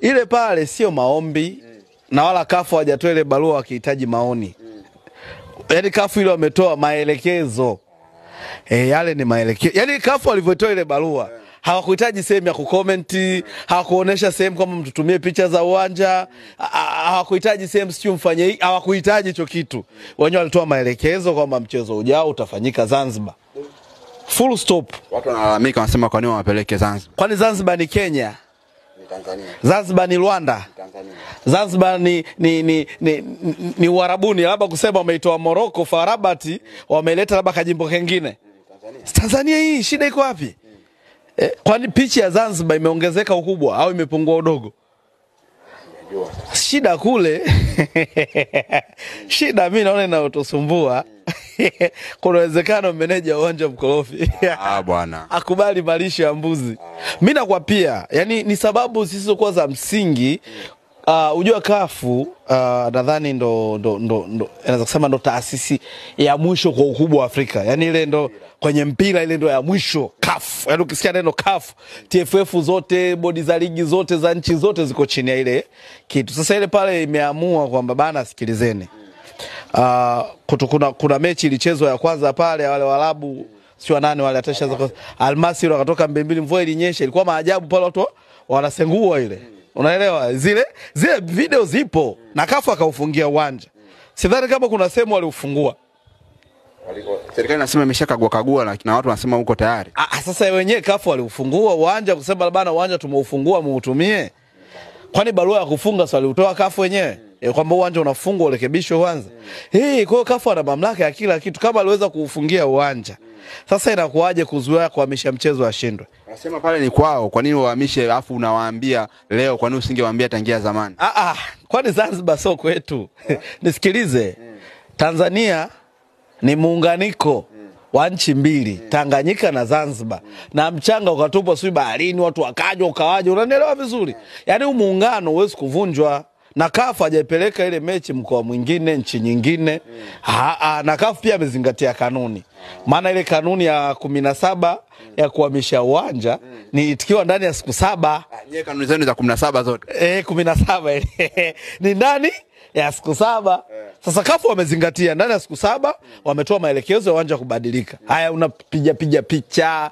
Ile pale sio maombi na wala kafu hawajatoa ile barua wakihitaji maoni. Yaani kafu ile wametoa maelekezo. Yale ni maelekezo. Yaani kafu walivyotoa ile barua hawakuhitaji sehemu ya kucomment, hawakuonesha sehemu kama mtutumie picha za uwanja, hawakuhitaji sehemu sio mfanye hii, hawakuhitaji hicho kitu. Wenyewe walitoa maelekezo kwamba mchezo ujao utafanyika Zanzibar. Full stop. Watu wanalalamika wanasema kwa nini wapeleke Zanzibar? Kwani Zanzibar ni Kenya? Tanzania. Zanzibar ni Rwanda. Tanzania. Zanzibar ni Uarabuni, labda kusema wameitoa Morocco Farabati, wameleta labda kajimbo kingine. Tanzania hii shida iko wapi? Kwani pichi ya Zanzibar imeongezeka ukubwa au imepungua udogo? Shida kule. Shida mimi naona inayotusumbua. Kuna uwezekano meneja uwanja mkorofi. Bwana. Akubali malisho ya mbuzi. Mimi nakwapia, yani ni sababu zisizokuwa za msingi. Unajua kafu nadhani ndo naweza kusema ndo taasisi ya mwisho kwa ukubwa wa Afrika. Yani ile ndo kwenye mpira ile ndo ya mwisho kafu. Yani ukisikia neno kafu, TFF zote, bodi za ligi zote za nchi zote ziko chini ya ile kitu. Sasa ile pale imeamua kwamba bana sikilizeni. Kuna mechi ilichezwa ya kwanza pale wale Waarabu sio nani wale atashaza Almasiri wakatoka mbili mvua ilinyesha, ilikuwa maajabu pale watu wanasengua ile. Unaelewa? Zile video zipo na kafu akaufungia uwanja. Sidhani kama kuna sehemu waliufungua. Serikali inasema imeshakagua na watu wanasema uko tayari. Sasa wenyewe kafu waliufungua uwanja kusema bana uwanja tumeufungua muutumie. Kwani barua ya kufunga swali utoa kafu wenyewe? Kwamba uwanja unafungwa urekebishwe kwanza. Kwa hiyo kafu ana mamlaka ya kila kitu kama aliweza kuufungia uwanja. Sasa inakuaje kuzuia kuhamisha mchezo ashindwe? Anasema pale ni kwao, kwa nini wahamishe afu unawaambia leo, kwa nini usingewaambia tangia zamani? Kwani Zanzibar sio kwetu? Nisikilize. Tanzania ni muunganiko wa nchi mbili, Tanganyika na Zanzibar. Na mchanga ukatupwa sio baharini, watu wakajwa ukawaje, unanielewa vizuri? Yaani huu muungano huwezi kuvunjwa. Na kafu hajaipeleka ile mechi mkoa mwingine, nchi nyingine. Na kafu pia amezingatia kanuni. Maana ile kanuni ya 17 ya kuhamisha uwanja ni itikiwa ndani ya siku 7. Yeye kanuni zenu za 17 zote. 17 ni ndani ya siku 7. Sasa kafu wamezingatia ndani ya siku 7, wametoa maelekezo ya uwanja kubadilika. Haya unapiga picha